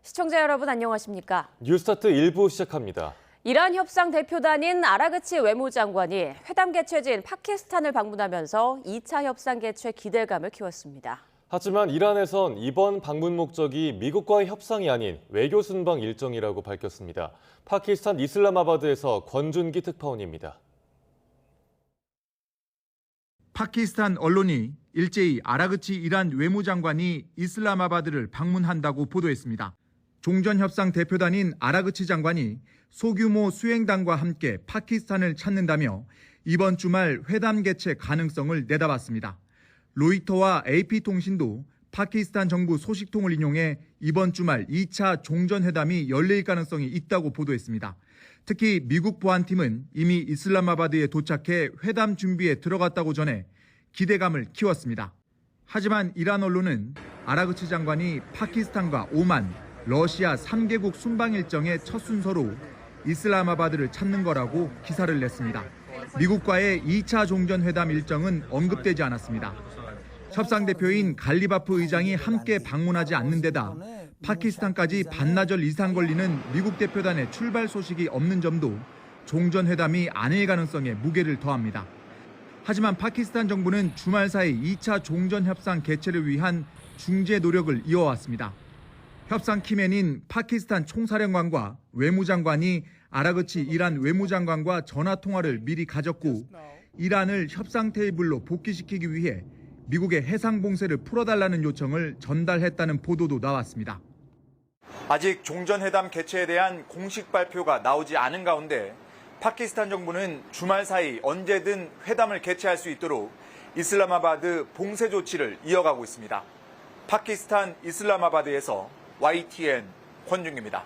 시청자 여러분 안녕하십니까? 뉴스타트 1부 시작합니다. 이란 협상 대표단인 아라그치 외무장관이 회담 개최지인 파키스탄을 방문하면서 2차 협상 개최 기대감을 키웠습니다. 하지만 이란에선 이번 방문 목적이 미국과의 협상이 아닌 외교 순방 일정이라고 밝혔습니다. 파키스탄 이슬람아바드에서 권준기 특파원입니다. 파키스탄 언론이 일제히 아라그치 이란 외무장관이 이슬람아바드를 방문한다고 보도했습니다. 종전협상 대표단인 아라그치 장관이 소규모 수행단과 함께 파키스탄을 찾는다며 이번 주말 회담 개최 가능성을 내다봤습니다. 로이터와 AP통신도 파키스탄 정부 소식통을 인용해 이번 주말 2차 종전회담이 열릴 가능성이 있다고 보도했습니다. 특히 미국 보안팀은 이미 이슬람아바드에 도착해 회담 준비에 들어갔다고 전해 기대감을 키웠습니다. 하지만 이란 언론은 아라그치 장관이 파키스탄과 오만, 러시아 3개국 순방 일정의 첫 순서로 이슬람아바드를 찾는 거라고 기사를 냈습니다. 미국과의 2차 종전회담 일정은 언급되지 않았습니다. 협상 대표인 갈리바프 의장이 함께 방문하지 않는 데다 파키스탄까지 반나절 이상 걸리는 미국 대표단의 출발 소식이 없는 점도 종전회담이 아닐 가능성에 무게를 더합니다. 하지만 파키스탄 정부는 주말 사이 2차 종전협상 개최를 위한 중재 노력을 이어왔습니다. 협상 키맨인 파키스탄 총사령관과 외무장관이 아라그치 이란 외무장관과 전화통화를 미리 가졌고 이란을 협상 테이블로 복귀시키기 위해 미국의 해상 봉쇄를 풀어달라는 요청을 전달했다는 보도도 나왔습니다. 아직 종전회담 개최에 대한 공식 발표가 나오지 않은 가운데 파키스탄 정부는 주말 사이 언제든 회담을 개최할 수 있도록 이슬람아바드 봉쇄 조치를 이어가고 있습니다. 파키스탄 이슬람아바드에서 YTN 권중기입니다.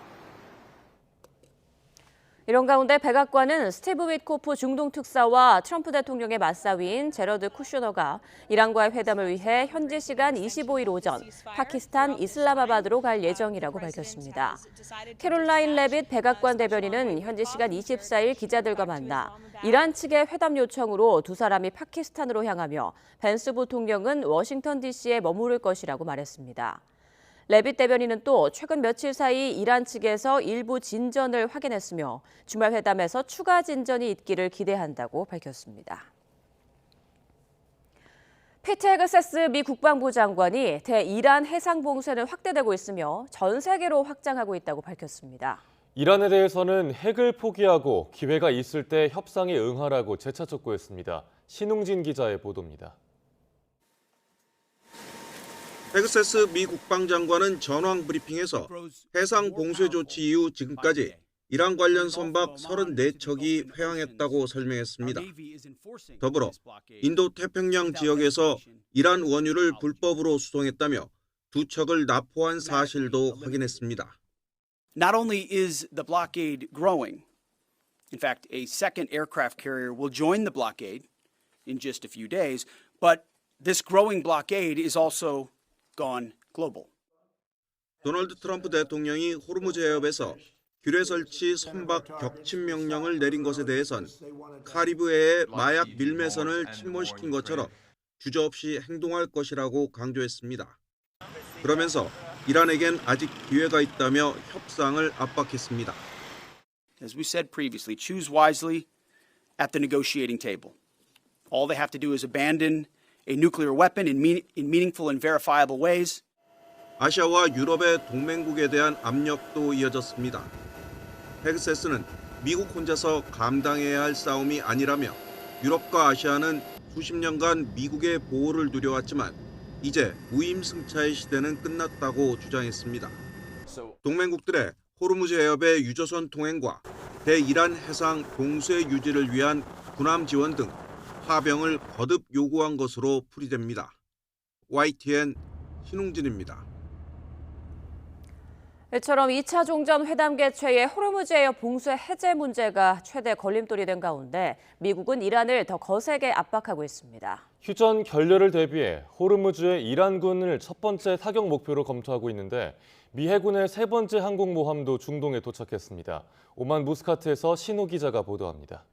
이런 가운데 백악관은 스티브 윗코프 중동 특사와 트럼프 대통령의 맞사위인 제러드 쿠슈너가 이란과의 회담을 위해 현지 시간 25일 오전 파키스탄 이슬람아바드로 갈 예정이라고 밝혔습니다. 캐롤라인 레빗 백악관 대변인은 현지 시간 24일 기자들과 만나 이란 측의 회담 요청으로 두 사람이 파키스탄으로 향하며 벤스 부통령은 워싱턴 DC에 머무를 것이라고 말했습니다. 레빗 대변인은 또 최근 며칠 사이 이란 측에서 일부 진전을 확인했으며 주말 회담에서 추가 진전이 있기를 기대한다고 밝혔습니다. 피트 헤그세스 미 국방부 장관이 대이란 해상 봉쇄는 확대되고 있으며 전 세계로 확장하고 있다고 밝혔습니다. 이란에 대해서는 핵을 포기하고 기회가 있을 때 협상에 응하라고 재차 촉구했습니다. 신웅진 기자의 보도입니다. 헤그세스 미 국방장관은 전황 브리핑에서 해상 봉쇄 조치 이후 지금까지 이란 관련 선박 34척이 회항했다고 설명했습니다. 더불어 인도 태평양 지역에서 이란 원유를 불법으로 수송했다며 두 척을 납포한 사실도 확인했습니다. Not only is the blockade growing, in fact, a second aircraft carrier will join the blockade in just a few days, but this growing blockade is also gone global. 도널드 트럼프 대통령이 호르무즈 해협에서 규례 설치 선박 격침 명령을 내린 것에 대해선 카리브해의 마약 밀매선을 침몰시킨 것처럼 주저없이 행동할 것이라고 강조했습니다. 그러면서 이란에겐 아직 기회가 있다며 협상을 압박했습니다. As we said previously, choose wisely at the negotiating table. All they have to do is abandon a nuclear weapon in meaningful and verifiable ways. 아시아와 유럽의 동맹국에 대한 압력도 이어졌습니다. 헤그세스는 미국 혼자서 감당해야 할 싸움이 아니라며 유럽과 아시아는 수십 년간 미국의 보호를 누려왔지만 이제 무임승차의 시대는 끝났다고 주장했습니다. 동맹국들의 호르무즈 해협의 유조선 통행과 대이란 해상 봉쇄 유지를 위한 군함 지원 등 하병을 거듭 요구한 것으로 풀이됩니다. YTN 신웅진입니다. 이처럼 2차 종전 회담 개최에 호르무즈 해협 봉쇄 해제 문제가 최대 걸림돌이 된 가운데 미국은 이란을 더 거세게 압박하고 있습니다. 휴전 결렬을 대비해 호르무즈의 이란군을 첫 번째 타격 목표로 검토하고 있는데 미 해군의 세 번째 항공모함도 중동에 도착했습니다. 오만 무스카트에서 신호 기자가 보도합니다.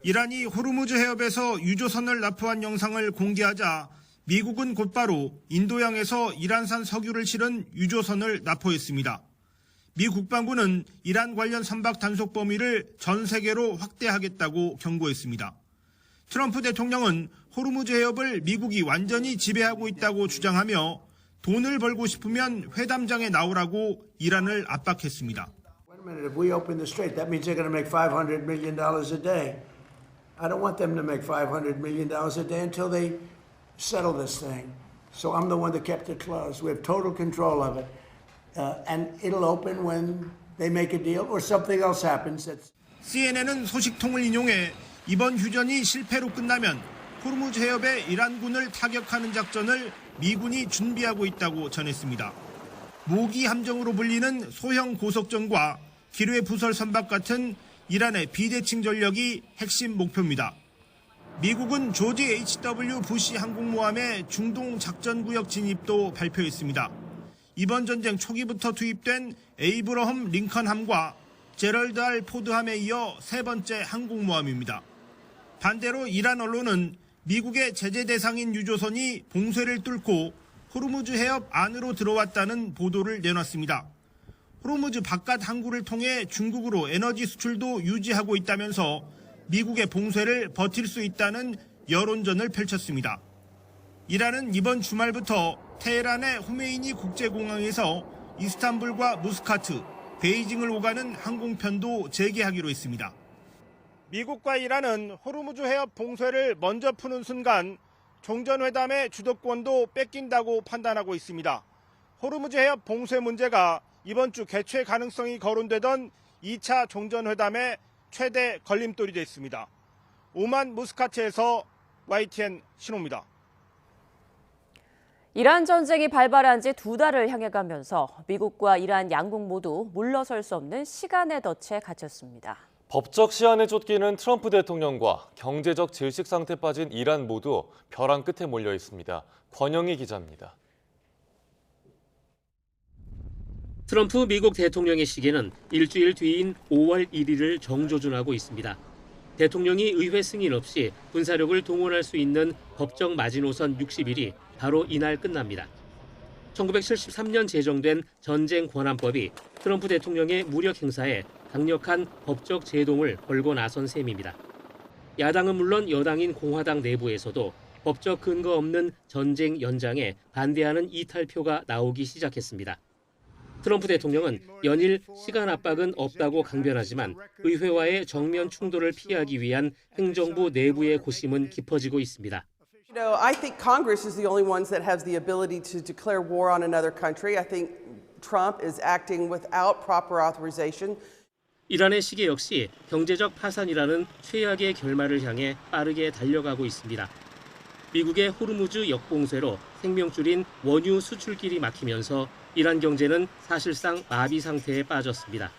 이란이 호르무즈 해협에서 유조선을 납포한 영상을 공개하자 미국은 곧바로 인도양에서 이란산 석유를 실은 유조선을 납포했습니다. 미 국방부는 이란 관련 선박 단속 범위를 전 세계로 확대하겠다고 경고했습니다. 트럼프 대통령은 호르무즈 해협을 미국이 완전히 지배하고 있다고 주장하며 돈을 벌고 싶으면 회담장에 나오라고 이란을 압박했습니다. Wait a minute, if we open the strait, that means they're going to make $500 million a day. I don't want them to make $500 million a day until they settle this thing. So I'm the one that kept it closed. We have total control of it. And it'll open when they make a deal or something else happens. CNN은 소식통을 인용해 이번 휴전이 실패로 끝나면 호르무즈 해협의 이란군을 타격하는 작전을 미군이 준비하고 있다고 전했습니다. 모기 함정으로 불리는 소형 고속전과 기뢰 부설 선박 같은 이란의 비대칭 전력이 핵심 목표입니다. 미국은 조지 H.W. 부시 항공모함의 중동 작전구역 진입도 발표했습니다. 이번 전쟁 초기부터 투입된 에이브러함 링컨함과 제럴드 R. 포드함에 이어 세 번째 항공모함입니다. 반대로 이란 언론은 미국의 제재 대상인 유조선이 봉쇄를 뚫고 호르무즈 해협 안으로 들어왔다는 보도를 내놨습니다. 호르무즈 바깥 항구를 통해 중국으로 에너지 수출도 유지하고 있다면서 미국의 봉쇄를 버틸 수 있다는 여론전을 펼쳤습니다. 이란은 이번 주말부터 테헤란의 호메이니 국제공항에서 이스탄불과 무스카트, 베이징을 오가는 항공편도 재개하기로 했습니다. 미국과 이란은 호르무즈 해협 봉쇄를 먼저 푸는 순간 종전회담의 주도권도 뺏긴다고 판단하고 있습니다. 호르무즈 해협 봉쇄 문제가 이번 주 개최 가능성이 거론되던 2차 종전회담의 최대 걸림돌이 됐습니다. 오만 무스카트에서 YTN 신호입니다. 이란 전쟁이 발발한 지 2달을 향해 가면서 미국과 이란 양국 모두 물러설 수 없는 시간의 덫에 갇혔습니다. 법적 시한에 쫓기는 트럼프 대통령과 경제적 질식 상태에 빠진 이란 모두 벼랑 끝에 몰려 있습니다. 권영희 기자입니다. 트럼프 미국 대통령의 시기는 일주일 뒤인 5월 1일을 정조준하고 있습니다. 대통령이 의회 승인 없이 군사력을 동원할 수 있는 법적 마지노선 60일이 바로 이날 끝납니다. 1973년 제정된 전쟁 권한법이 트럼프 대통령의 무력 행사에 강력한 법적 제동을 걸고 나선 셈입니다. 야당은 물론 여당인 공화당 내부에서도 법적 근거 없는 전쟁 연장에 반대하는 이탈표가 나오기 시작했습니다. 트럼프 대통령은 연일 시간 압박은 없다고 강변하지만 의회와의 정면 충돌을 피하기 위한 행정부 내부의 고심은 깊어지고 있습니다. I think Congress is the only ones that has the ability to declare war on another country. I think Trump is acting without proper authorization. 이란의 시계 역시 경제적 파산이라는 최악의 결말을 향해 빠르게 달려가고 있습니다. 미국의 호르무즈 역봉쇄로 생명줄인 원유 수출길이 막히면서 이란 경제는 사실상 마비 상태에 빠졌습니다.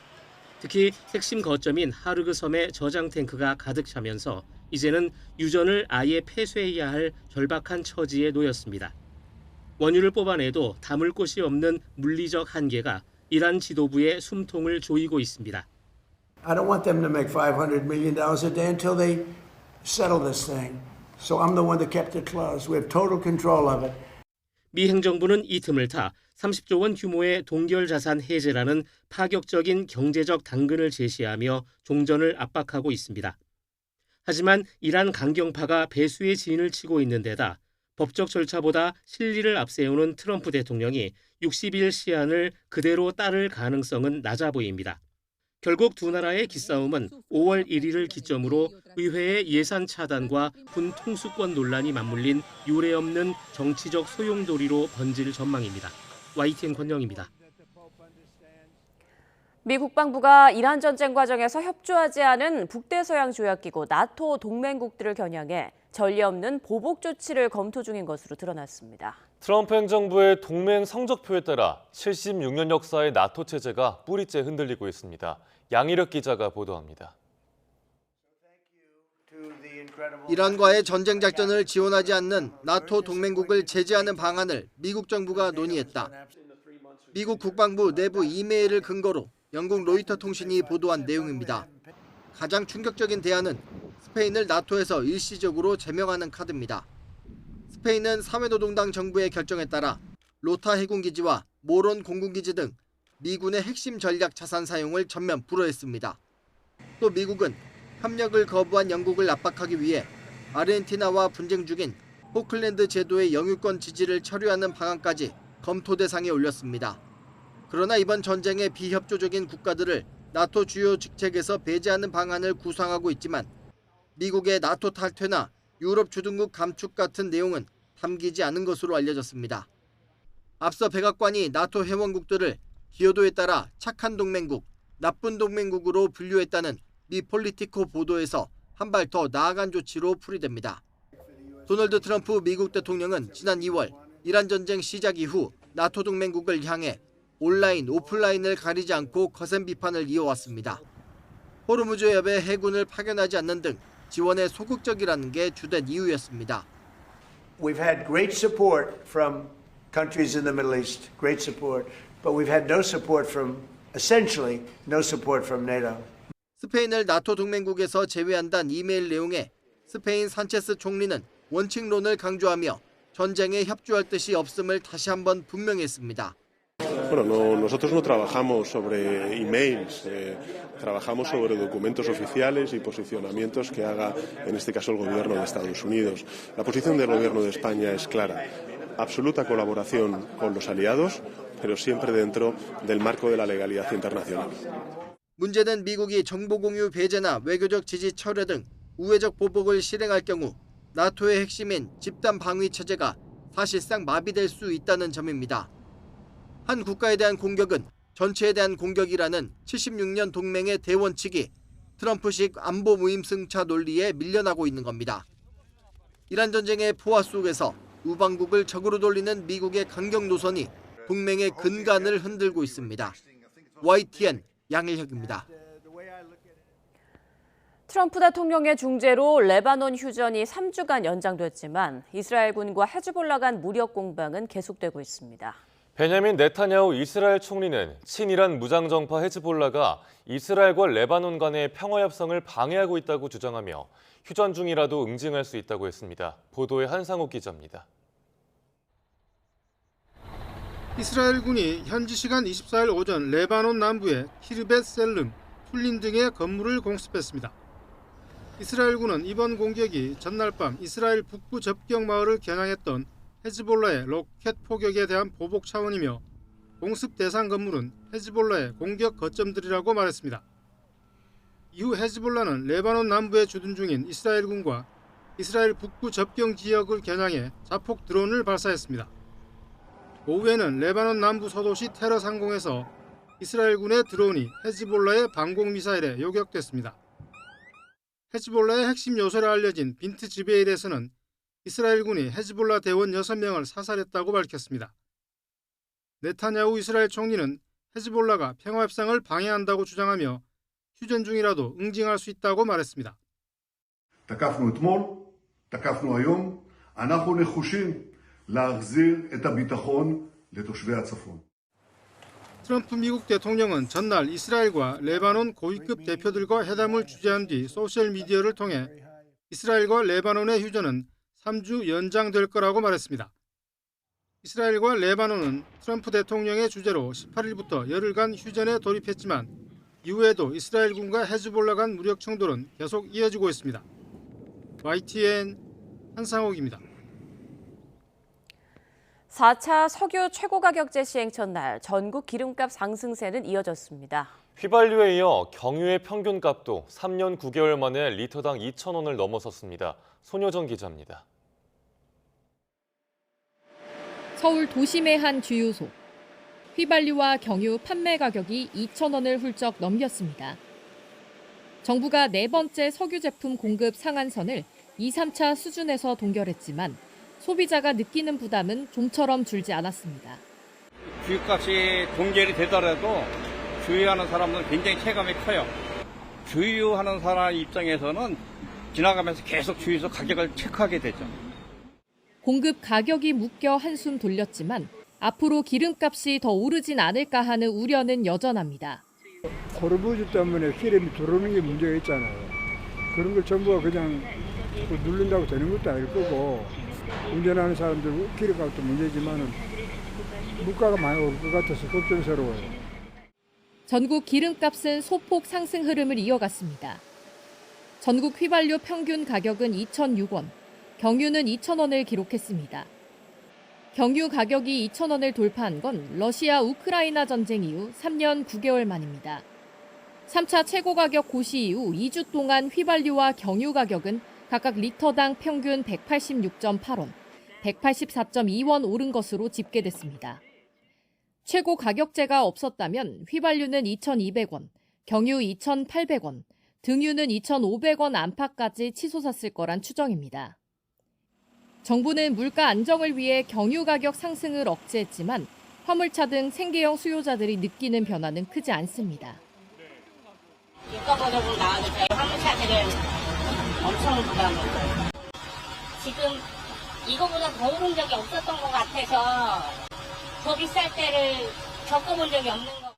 특히 핵심 거점인 하르그 섬의 저장 탱크가 가득 차면서 이제는 유전을 아예 폐쇄해야 할 절박한 처지에 놓였습니다. 원유를 뽑아내도 담을 곳이 없는 물리적 한계가 이란 지도부의 숨통을 조이고 있습니다. I don't want them to make $500 million a day until they settle this thing. So I'm the one that kept it closed. We have total control of it. 미 행정부는 이 틈을 타 30조 원 규모의 동결 자산 해제라는 파격적인 경제적 당근을 제시하며 종전을 압박하고 있습니다. 하지만 이란 강경파가 배수의 진을 치고 있는 데다 법적 절차보다 실리를 앞세우는 트럼프 대통령이 60일 시한을 그대로 따를 가능성은 낮아 보입니다. 결국 두 나라의 기싸움은 5월 1일을 기점으로 의회의 예산 차단과 군 통수권 논란이 맞물린 유례없는 정치적 소용돌이로 번질 전망입니다. YTN 권영입니다. 미 국방부가 이란 전쟁 과정에서 협조하지 않은 북대서양 조약기구 나토 동맹국들을 겨냥해 전례 없는 보복 조치를 검토 중인 것으로 드러났습니다. 트럼프 행정부의 동맹 성적표에 따라 76년 역사의 나토 체제가 뿌리째 흔들리고 있습니다. 양희력 기자가 보도합니다. 이란과의 전쟁 작전을 지원하지 않는 나토 동맹국을 제재하는 방안을 미국 정부가 논의했다. 미국 국방부 내부 이메일을 근거로 영국 로이터 통신이 보도한 내용입니다. 가장 충격적인 대안은 스페인을 나토에서 일시적으로 제명하는 카드입니다. 스페인은 사회노동당 정부의 결정에 따라 로타 해군기지와 모론 공군기지 등 미군의 핵심 전략 자산 사용을 전면 불허했습니다. 또 미국은 협력을 거부한 영국을 압박하기 위해 아르헨티나와 분쟁 중인 포클랜드 제도의 영유권 지지를 처리하는 방안까지 검토 대상에 올렸습니다. 그러나 이번 전쟁에 비협조적인 국가들을 나토 주요 직책에서 배제하는 방안을 구상하고 있지만 미국의 나토 탈퇴나 유럽 주둔국 감축 같은 내용은 담기지 않은 것으로 알려졌습니다. 앞서 백악관이 나토 회원국들을 기여도에 따라 착한 동맹국, 나쁜 동맹국으로 분류했다는 미 폴리티코 보도에서 한 발 더 나아간 조치로 풀이됩니다. 도널드 트럼프 미국 대통령은 지난 2월 이란 전쟁 시작 이후 나토 동맹국을 향해 온라인, 오프라인을 가리지 않고 거센 비판을 이어왔습니다. 호르무즈 해협에 해군을 파견하지 않는 등 지원에 소극적이라는 게 주된 이유였습니다. We've had great support from countries in the Middle East, great support, but we've had no support from, essentially, no support from NATO. 스페인을 나토 동맹국에서 제외한다는 이메일 내용에 스페인 산체스 총리는 원칙론을 강조하며 전쟁에 협조할 뜻이 없음을 다시 한번 분명히 했습니다. Bueno, nosotros no trabajamos sobre emails, trabajamos sobre documentos oficiales y posicionamientos que haga, en este caso, el gobierno de Estados Unidos. La posición del gobierno de España es clara. Absoluta colaboración con los aliados, pero siempre dentro del marco de la legalidad internacional. 문제는 미국이 정보 공유 배제나 외교적 지지 철회 등 우회적 보복을 실행할 경우 나토의 핵심인 집단 방위 체제가 사실상 마비될 수 있다는 점입니다. 한 국가에 대한 공격은 전체에 대한 공격이라는 76년 동맹의 대원칙이 트럼프식 안보 무임승차 논리에 밀려나고 있는 겁니다. 이란 전쟁의 포화 속에서 우방국을 적으로 돌리는 미국의 강경 노선이 동맹의 근간을 흔들고 있습니다. YTN 양일혁입니다. 트럼프 대통령의 중재로 레바논 휴전이 3주간 연장됐지만 이스라엘군과 헤즈볼라 간 무력 공방은 계속되고 있습니다. 베냐민 네타냐후 이스라엘 총리는 친이란 무장정파 헤즈볼라가 이스라엘과 레바논 간의 평화협상을 방해하고 있다고 주장하며 휴전 중이라도 응징할 수 있다고 했습니다. 보도에 한상욱 기자입니다. 이스라엘군이 현지 시간 24일 오전 레바논 남부의 키르벳 셀름, 툴린 등의 건물을 공습했습니다. 이스라엘군은 이번 공격이 전날 밤 이스라엘 북부 접경 마을을 겨냥했던 헤즈볼라의 로켓 포격에 대한 보복 차원이며 공습 대상 건물은 헤즈볼라의 공격 거점들이라고 말했습니다. 이후 헤즈볼라는 레바논 남부에 주둔 중인 이스라엘군과 이스라엘 북부 접경 지역을 겨냥해 자폭 드론을 발사했습니다. 오후에는 레바논 남부 소도시 테러 상공에서 이스라엘군의 드론이 헤즈볼라의 방공 미사일에 요격됐습니다. 헤즈볼라의 핵심 요소로 알려진 빈트 지베일에서는 이스라엘군이 헤즈볼라 대원 6명을 사살했다고 밝혔습니다. 네타냐후 이스라엘 총리는 헤즈볼라가 평화협상을 방해한다고 주장하며 휴전 중이라도 응징할 수 있다고 말했습니다. תקפנו אתמול, תקפנו היום, אנחנו נחושים להחזיר את הביטחון לתושבי הצפון. 트럼프 미국 대통령은 전날 이스라엘과 레바논 고위급 대표들과 회담을 주재한 뒤 소셜미디어를 통해 이스라엘과 레바논의 휴전은 3주 연장될 거라고 말했습니다. 이스라엘과 레바논은 트럼프 대통령의 주재로 18일부터 열흘간 휴전에 돌입했지만 이후에도 이스라엘군과 헤즈볼라 간 무력 충돌은 계속 이어지고 있습니다. YTN 한상욱입니다. 4차 석유 최고가격제 시행 첫날 전국 기름값 상승세는 이어졌습니다. 휘발유에 이어 경유의 평균값도 3년 9개월 만에 리터당 2,000원을 넘어섰습니다. 손효정 기자입니다. 서울 도심의 한 주유소. 휘발유와 경유 판매 가격이 2,000원을 훌쩍 넘겼습니다. 정부가 네 번째 석유 제품 공급 상한선을 2, 3차 수준에서 동결했지만 소비자가 느끼는 부담은 좀처럼 줄지 않았습니다. 주유값이 동결이 되더라도 주유하는 사람은 굉장히 체감이 커요. 주유하는 사람 입장에서는 지나가면서 계속 주유소 가격을 체크하게 되죠. 공급 가격이 묶여 한숨 돌렸지만 앞으로 기름값이 더 오르진 않을까 하는 우려는 여전합니다. 호르무즈 때문에 기름이 들어오는 게 문제가 있잖아요. 그런 걸 정부가 그냥 누른다고 되는 것도 아닐 거고 운전하는 사람들 기름값도 문제지만은 물가가 많이 오를 것 같아서 걱정스러워요. 전국 기름값은 소폭 상승 흐름을 이어갔습니다. 전국 휘발유 평균 가격은 2,006원, 경유는 2,000원을 기록했습니다. 경유 가격이 2,000원을 돌파한 건 러시아 우크라이나 전쟁 이후 3년 9개월 만입니다. 3차 최고 가격 고시 이후 2주 동안 휘발유와 경유 가격은 각각 리터당 평균 186.8원, 184.2원 오른 것으로 집계됐습니다. 최고 가격제가 없었다면 휘발유는 2,200원, 경유 2,800원, 등유는 2,500원 안팎까지 치솟았을 거란 추정입니다. 정부는 물가 안정을 위해 경유 가격 상승을 억제했지만 화물차 등 생계형 수요자들이 느끼는 변화는 크지 않습니다. 유가보다 좀 나아도 저희 화물차들은 엄청 부담이고 지금 이거보다 더 오른 적이 없었던 것 같아서 더 비쌀 때를 겪어본 적이 없는 것.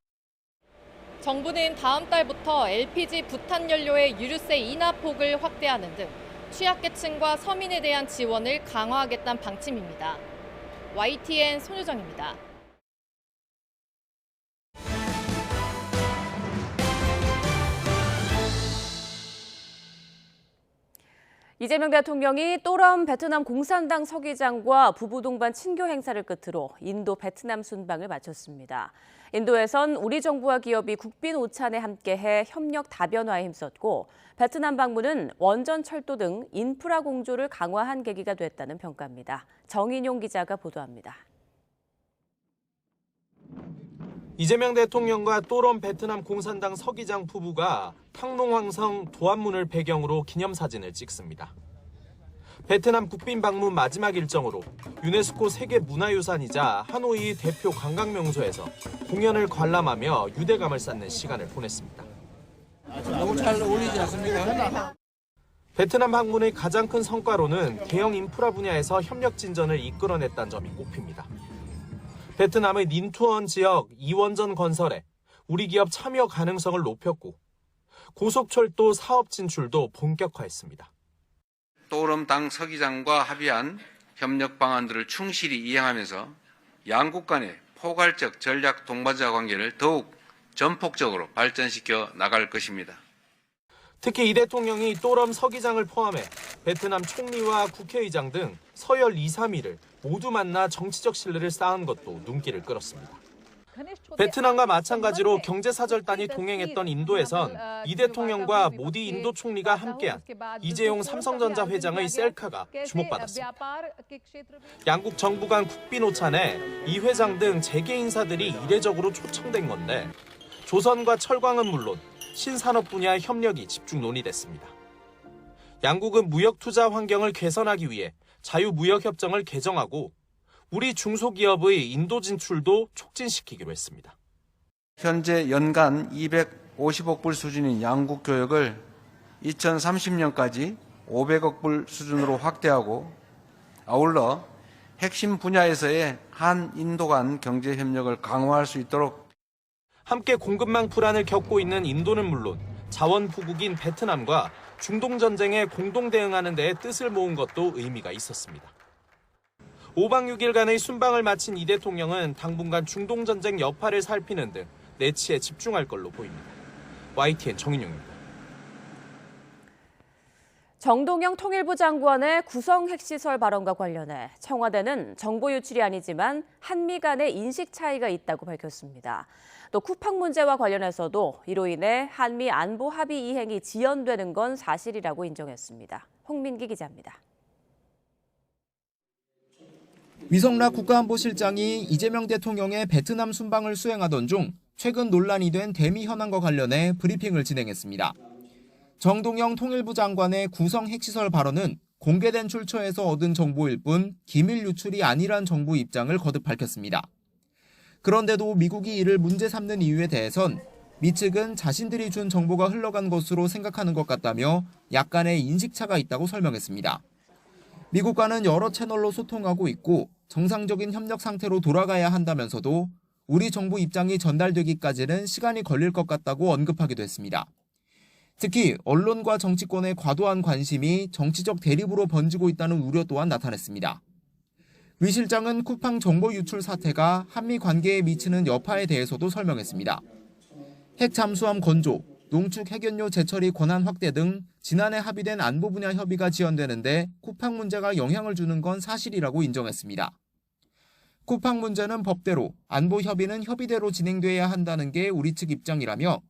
정부는 다음 달부터 LPG 부탄연료의 유류세 인하 폭을 확대하는 등 취약계층과 서민에 대한 지원을 강화하겠다는 방침입니다. YTN 손유정입니다. 이재명 대통령이 또럼 베트남 공산당 서기장과 부부 동반 친교 행사를 끝으로 인도 베트남 순방을 마쳤습니다. 인도에선 우리 정부와 기업이 국빈 오찬에 함께해 협력 다변화에 힘썼고 베트남 방문은 원전 철도 등 인프라 공조를 강화한 계기가 됐다는 평가입니다. 정인용 기자가 보도합니다. 이재명 대통령과 또럼 베트남 공산당 서기장 부부가 탕롱황성 도안문을 배경으로 기념사진을 찍습니다. 베트남 국빈 방문 마지막 일정으로 유네스코 세계문화유산이자 하노이 대표 관광명소에서 공연을 관람하며 유대감을 쌓는 시간을 보냈습니다. 너무 잘 어울리지 않습니까? 베트남 방문의 가장 큰 성과로는 대형 인프라 분야에서 협력 진전을 이끌어냈다는 점이 꼽힙니다. 베트남의 닌투언 지역 2원전 건설에 우리 기업 참여 가능성을 높였고 고속철도 사업 진출도 본격화했습니다. 또름당 서기장과 합의한 협력 방안들을 충실히 이행하면서 양국 간의 포괄적 전략 동반자 관계를 더욱 전폭적으로 발전시켜 나갈 것입니다. 특히 이 대통령이 또럼 서기장을 포함해 베트남 총리와 국회의장 등 서열 2, 3위를 모두 만나 정치적 신뢰를 쌓은 것도 눈길을 끌었습니다. 베트남과 마찬가지로 경제사절단이 동행했던 인도에선 이 대통령과 모디 인도 총리가 함께한 이재용 삼성전자 회장의 셀카가 주목받았습니다. 양국 정부 간 국빈 오찬에 이 회장 등 재계 인사들이 이례적으로 초청된 건데 조선과 철광은 물론 신산업 분야의 협력이 집중 논의됐습니다. 양국은 무역 투자 환경을 개선하기 위해 자유무역협정을 개정하고 우리 중소기업의 인도 진출도 촉진시키기로 했습니다. 현재 연간 250억 불 수준인 양국 교역을 2030년까지 500억 불 수준으로 확대하고 아울러 핵심 분야에서의 한인도 간 경제 협력을 강화할 수 있도록 함께 공급망 불안을 겪고 있는 인도는 물론 자원 부국인 베트남과 중동 전쟁에 공동 대응하는 데에 뜻을 모은 것도 의미가 있었습니다. 5박 6일간의 순방을 마친 이 대통령은 당분간 중동 전쟁 여파를 살피는 등 내치에 집중할 걸로 보입니다. YTN 정인용입니다. 정동영 통일부 장관의 구성 핵시설 발언과 관련해 청와대는 정보 유출이 아니지만 한미 간의 인식 차이가 있다고 밝혔습니다. 또 쿠팡 문제와 관련해서도 이로 인해 한미 안보 합의 이행이 지연되는 건 사실이라고 인정했습니다. 홍민기 기자입니다. 위성락 국가안보실장이 이재명 대통령의 베트남 순방을 수행하던 중 최근 논란이 된 대미 현안과 관련해 브리핑을 진행했습니다. 정동영 통일부 장관의 구성 핵시설 발언은 공개된 출처에서 얻은 정보일 뿐 기밀 유출이 아니란 정부 입장을 거듭 밝혔습니다. 그런데도 미국이 이를 문제 삼는 이유에 대해선 미 측은 자신들이 준 정보가 흘러간 것으로 생각하는 것 같다며 약간의 인식차가 있다고 설명했습니다. 미국과는 여러 채널로 소통하고 있고 정상적인 협력 상태로 돌아가야 한다면서도 우리 정부 입장이 전달되기까지는 시간이 걸릴 것 같다고 언급하기도 했습니다. 특히 언론과 정치권의 과도한 관심이 정치적 대립으로 번지고 있다는 우려 또한 나타냈습니다. 위 실장은 쿠팡 정보 유출 사태가 한미 관계에 미치는 여파에 대해서도 설명했습니다. 핵 잠수함 건조, 농축 핵연료 재처리 권한 확대 등 지난해 합의된 안보 분야 협의가 지연되는데 쿠팡 문제가 영향을 주는 건 사실이라고 인정했습니다. 쿠팡 문제는 법대로, 안보 협의는 협의대로 진행돼야 한다는 게 우리 측 입장이라며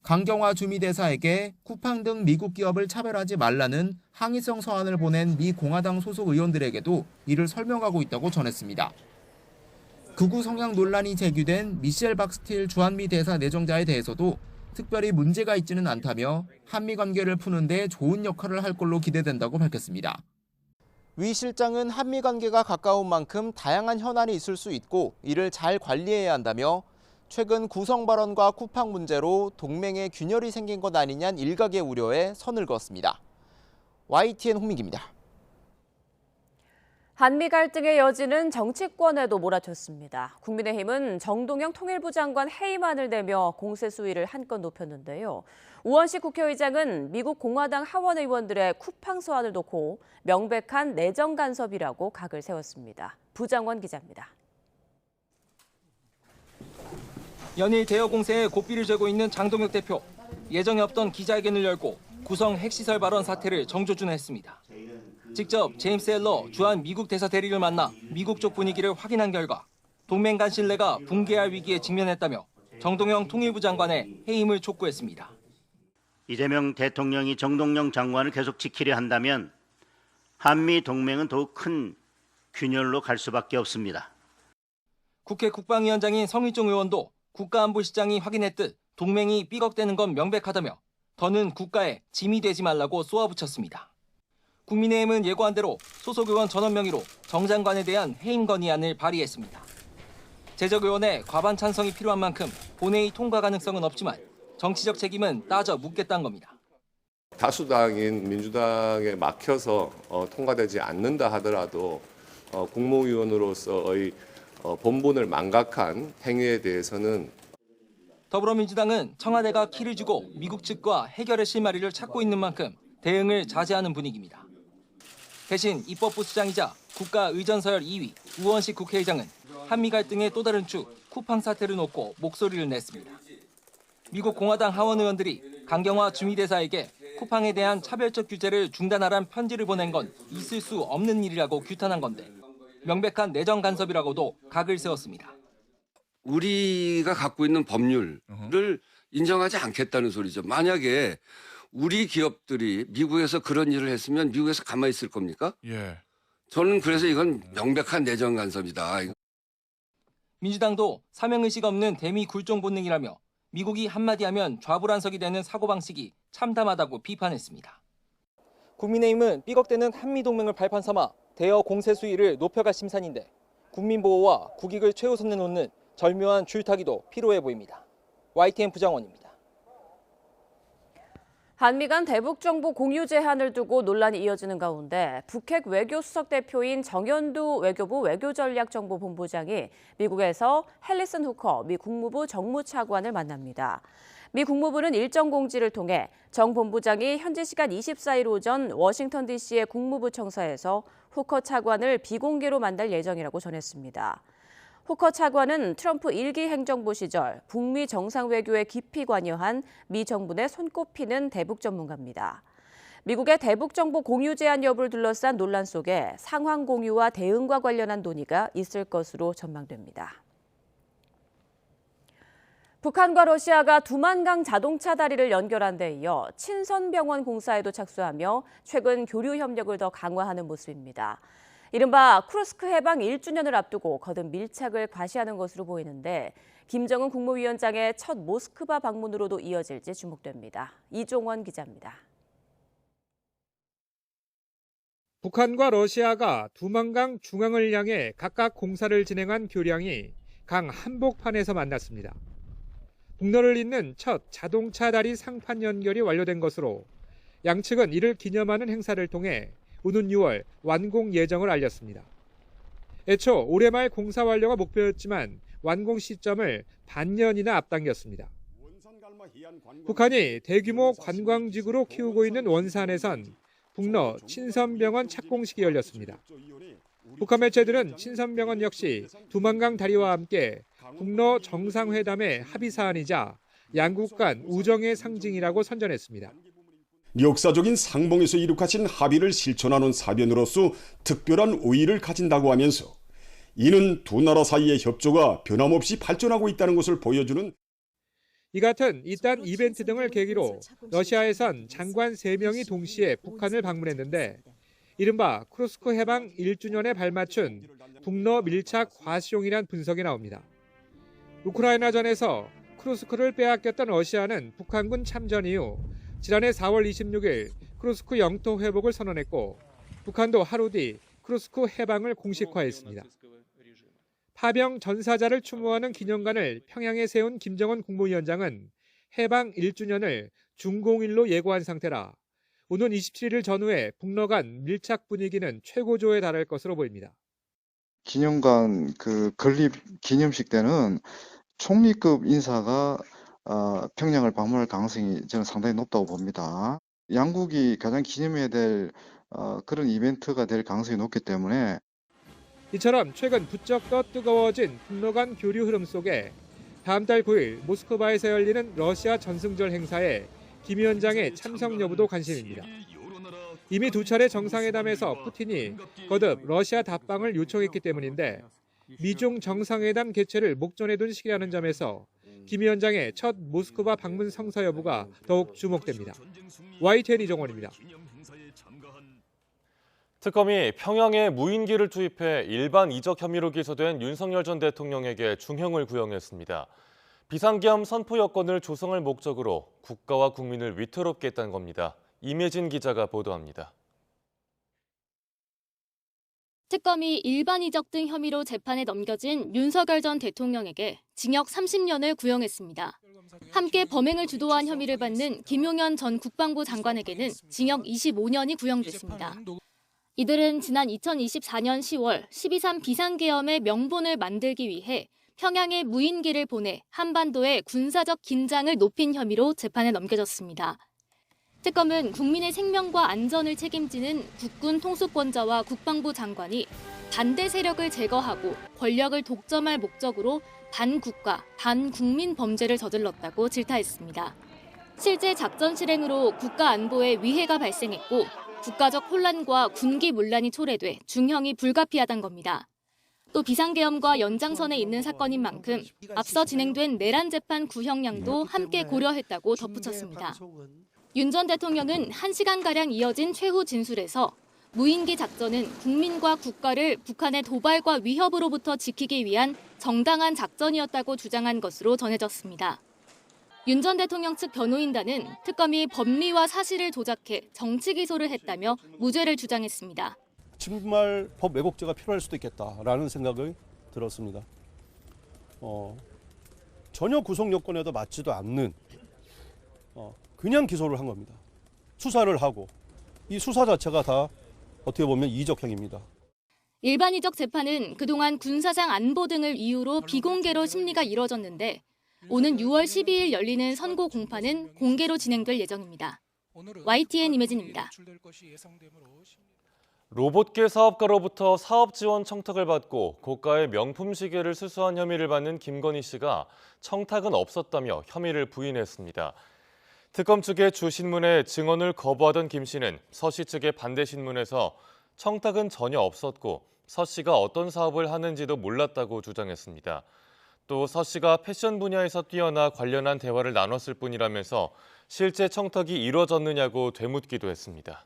강경화 주미대사에게 쿠팡 등 미국 기업을 차별하지 말라는 항의성 서한을 보낸 미 공화당 소속 의원들에게도 이를 설명하고 있다고 전했습니다. 극우 성향 논란이 제기된 미셸 박스틸 주한미 대사 내정자에 대해서도 특별히 문제가 있지는 않다며 한미 관계를 푸는 데 좋은 역할을 할 걸로 기대된다고 밝혔습니다. 위 실장은 한미 관계가 가까운 만큼 다양한 현안이 있을 수 있고 이를 잘 관리해야 한다며 최근 구성 발언과 쿠팡 문제로 동맹에 균열이 생긴 것 아니냐는 일각의 우려에 선을 그었습니다. YTN 홍민기입니다. 한미 갈등의 여지는 정치권에도 몰아쳤습니다. 국민의힘은 정동영 통일부 장관 해임안을 내며 공세 수위를 한껏 높였는데요. 우원식 국회의장은 미국 공화당 하원 의원들의 쿠팡 서한을 놓고 명백한 내정 간섭이라고 각을 세웠습니다. 부장원 기자입니다. 연일 대여 공세에 고삐를 죄고 있는 장동혁 대표. 예정에 없던 기자회견을 열고 구성 핵시설 발언 사태를 정조준했습니다. 직접 제임스 앨러 주한 미국 대사 대리를 만나 미국 쪽 분위기를 확인한 결과 동맹 간 신뢰가 붕괴할 위기에 직면했다며 정동영 통일부 장관의 해임을 촉구했습니다. 이재명 대통령이 정동영 장관을 계속 지키려 한다면 한미 동맹은 더욱 큰 균열로 갈 수밖에 없습니다. 국회 국방위원장인 성일종 의원도 국가안보실장이 확인했듯 동맹이 삐걱대는 건 명백하다며 더는 국가에 짐이 되지 말라고 쏘아붙였습니다. 국민의힘은 예고한 대로 소속 의원 전원 명의로 정 장관에 대한 해임 건의안을 발의했습니다. 재적 의원의 과반 찬성이 필요한 만큼 본회의 통과 가능성은 없지만 정치적 책임은 따져 묻겠다는 겁니다. 다수당인 민주당에 막혀서 통과되지 않는다 하더라도 국무위원으로서의 본분을 망각한 행위에 대해서는 더불어민주당은 청와대가 키를 주고 미국 측과 해결의 실마리를 찾고 있는 만큼 대응을 자제하는 분위기입니다. 대신 입법부 수장이자 국가의전서열 2위 우원식 국회의장은 한미 갈등의 또 다른 축 쿠팡 사태를 놓고 목소리를 냈습니다. 미국 공화당 하원 의원들이 강경화 주미대사에게 쿠팡에 대한 차별적 규제를 중단하란 편지를 보낸 건 있을 수 없는 일이라고 규탄한 건데 명백한 내정 간섭이라고도 각을 세웠습니다. 우리가 갖고 있는 법률을 인정하지 않겠다는 소리죠. 만약에 우리 기업들이 미국에서 그런 일을 했으면 미국에서 가만히 있을 겁니까? 예. 저는 그래서 이건 명백한 내정 간섭이다. 민주당도 사명의식 없는 대미 굴종 본능이라며 미국이 한마디 하면 좌불안석이 되는 사고방식이 참담하다고 비판했습니다. 국민의힘은 삐걱대는 한미동맹을 발판 삼아 대여 공세 수위를 높여갈 심산인데 국민보호와 국익을 최우선에 놓는 절묘한 줄타기도 필요해 보입니다. YTN 부장원입니다. 한미 간 대북 정보 공유 제한을 두고 논란이 이어지는 가운데 북핵 외교수석 대표인 정현두 외교부 외교전략정보본부장이 미국에서 헬리슨 후커 미 국무부 정무차관을 만납니다. 미 국무부는 일정 공지를 통해 정 본부장이 현지 시간 24일 오전 워싱턴 DC의 국무부 청사에서 후커 차관을 비공개로 만날 예정이라고 전했습니다. 후커 차관은 트럼프 1기 행정부 시절 북미 정상외교에 깊이 관여한 미 정부 내 손꼽히는 대북 전문가입니다. 미국의 대북 정보 공유 제한 여부를 둘러싼 논란 속에 상황 공유와 대응과 관련한 논의가 있을 것으로 전망됩니다. 북한과 러시아가 두만강 자동차 다리를 연결한 데 이어 친선병원 공사에도 착수하며 최근 교류 협력을 더 강화하는 모습입니다. 이른바 쿠르스크 해방 1주년을 앞두고 거듭 밀착을 과시하는 것으로 보이는데 김정은 국무위원장의 첫 모스크바 방문으로도 이어질지 주목됩니다. 이종원 기자입니다. 북한과 러시아가 두만강 중앙을 향해 각각 공사를 진행한 교량이 강 한복판에서 만났습니다. 북러를 잇는 첫 자동차 다리 상판 연결이 완료된 것으로 양측은 이를 기념하는 행사를 통해 오는 6월 완공 예정을 알렸습니다. 애초 올해 말 공사 완료가 목표였지만 완공 시점을 반년이나 앞당겼습니다. 북한이 대규모 관광지구로 키우고 있는 원산에선 북러 친선병원 착공식이 열렸습니다. 북한 매체들은 친선병원 역시 두만강 다리와 함께 북러 정상회담의 합의 사안이자 양국 간 우정의 상징이라고 선전했습니다. 역사적인 상봉에서 이룩하신 합의를 실천하는 사변으로서 특별한 의의를 가진다고 하면서 이는 두 나라 사이의 협조가 변함없이 발전하고 있다는 것을 보여주는 이 같은 이딴 이벤트 등을 계기로 러시아에선 장관 3명이 동시에 북한을 방문했는데 이른바 쿠르스크 해방 1주년에 발맞춘 북러 밀착 과시용이란 분석이 나옵니다. 우크라이나전에서 쿠르스크를 빼앗겼던 러시아는 북한군 참전 이후 지난해 4월 26일 쿠르스크 영토 회복을 선언했고 북한도 하루 뒤 쿠르스크 해방을 공식화했습니다. 파병 전사자를 추모하는 기념관을 평양에 세운 김정은 국무위원장은 해방 1주년을 중공일로 예고한 상태라 오는 27일 전후에 북러 간 밀착 분위기는 최고조에 달할 것으로 보입니다. 기념관 건립 기념식 때는 총리급 인사가 평양을 방문할 가능성이 저는 상당히 높다고 봅니다. 양국이 가장 기념해야 될 그런 이벤트가 될 가능성이 높기 때문에 이처럼 최근 부쩍 더 뜨거워진 북러 간 교류 흐름 속에 다음 달 9일 모스크바에서 열리는 러시아 전승절 행사에 김 위원장의 참석 여부도 관심입니다. 이미 2차례 정상회담에서 푸틴이 거듭 러시아 답방을 요청했기 때문인데 미중 정상회담 개최를 목전에 둔 시기라는 점에서 김 위원장의 첫 모스크바 방문 성사 여부가 더욱 주목됩니다. YTN 이정원입니다. 특검이 평양에 무인기를 투입해 일반 이적 혐의로 기소된 윤석열 전 대통령에게 중형을 구형했습니다. 비상계엄 선포 여건을 조성할 목적으로 국가와 국민을 위태롭게 했다는 겁니다. 임혜진 기자가 보도합니다. 특검이 일반 이적 등 혐의로 재판에 넘겨진 윤석열 전 대통령에게 징역 30년을 구형했습니다. 함께 범행을 주도한 혐의를 받는 김용현 전 국방부 장관에게는 징역 25년이 구형됐습니다. 이들은 지난 2024년 10월 12.3 비상계엄의 명분을 만들기 위해 평양에 무인기를 보내 한반도의 군사적 긴장을 높인 혐의로 재판에 넘겨졌습니다. 특검은 국민의 생명과 안전을 책임지는 국군 통수권자와 국방부 장관이 반대 세력을 제거하고 권력을 독점할 목적으로 반국가, 반국민 범죄를 저질렀다고 질타했습니다. 실제 작전 실행으로 국가 안보에 위해가 발생했고 국가적 혼란과 군기 문란이 초래돼 중형이 불가피하다는 겁니다. 또 비상계엄과 연장선에 있는 사건인 만큼 앞서 진행된 내란 재판 구형량도 함께 고려했다고 덧붙였습니다. 윤 전 대통령은 1시간가량 이어진 최후 진술에서 무인기 작전은 국민과 국가를 북한의 도발과 위협으로부터 지키기 위한 정당한 작전이었다고 주장한 것으로 전해졌습니다. 윤 전 대통령 측 변호인단은 특검이 법리와 사실을 조작해 정치 기소를 했다며 무죄를 주장했습니다. 정말 법 왜곡죄가 필요할 수도 있겠다라는 생각이 들었습니다. 전혀 구속 요건에도 맞지도 않는 그냥 기소를 한 겁니다. 수사를 하고 이 수사 자체가 다 어떻게 보면 이적행위입니다. 일반 이적 재판은 그동안 군사상 안보 등을 이유로 비공개로 심리가 이뤄졌는데 오는 6월 12일 열리는 선고 공판은 공개로 진행될 예정입니다. YTN 임혜진입니다. 로봇계 사업가로부터 사업 지원 청탁을 받고 고가의 명품 시계를 수수한 혐의를 받는 김건희 씨가 청탁은 없었다며 혐의를 부인했습니다. 특검 측의 주 신문에 증언을 거부하던 김 씨는 서 씨 측의 반대 신문에서 청탁은 전혀 없었고 서 씨가 어떤 사업을 하는지도 몰랐다고 주장했습니다. 또 서 씨가 패션 분야에서 뛰어나 관련한 대화를 나눴을 뿐이라면서 실제 청탁이 이루어졌느냐고 되묻기도 했습니다.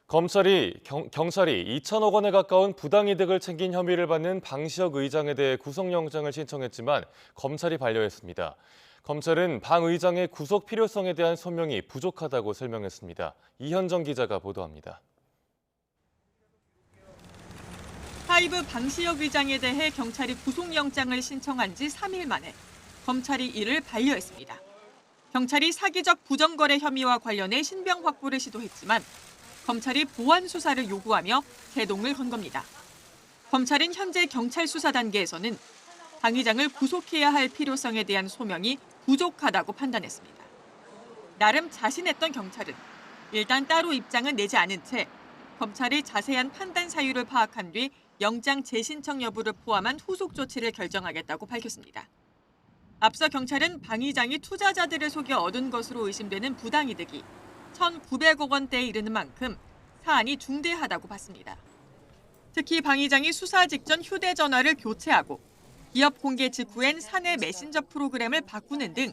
경찰이 2천억 원에 가까운 부당이득을 챙긴 혐의를 받는 방시혁 의장에 대해 구속영장을 신청했지만 검찰이 반려했습니다. 검찰은 방 의장의 구속 필요성에 대한 소명이 부족하다고 설명했습니다. 이현정 기자가 보도합니다. 하이브 방시혁 의장에 대해 경찰이 구속영장을 신청한 지 3일 만에 검찰이 이를 반려했습니다. 경찰이 사기적 부정거래 혐의와 관련해 신병 확보를 시도했지만 검찰이 보완 수사를 요구하며 개동을 건 겁니다. 검찰은 현재 경찰 수사 단계에서는 방 의장을 구속해야 할 필요성에 대한 소명이 부족하다고 판단했습니다. 나름 자신했던 경찰은 일단 따로 입장은 내지 않은 채 검찰이 자세한 판단 사유를 파악한 뒤 영장 재신청 여부를 포함한 후속 조치를 결정하겠다고 밝혔습니다. 앞서 경찰은 방 의장이 투자자들을 속여 얻은 것으로 의심되는 부당이득이 1,900억 원대에 이르는 만큼 사안이 중대하다고 봤습니다. 특히 방 의장이 수사 직전 휴대전화를 교체하고 기업 공개 직후엔 사내 메신저 프로그램을 바꾸는 등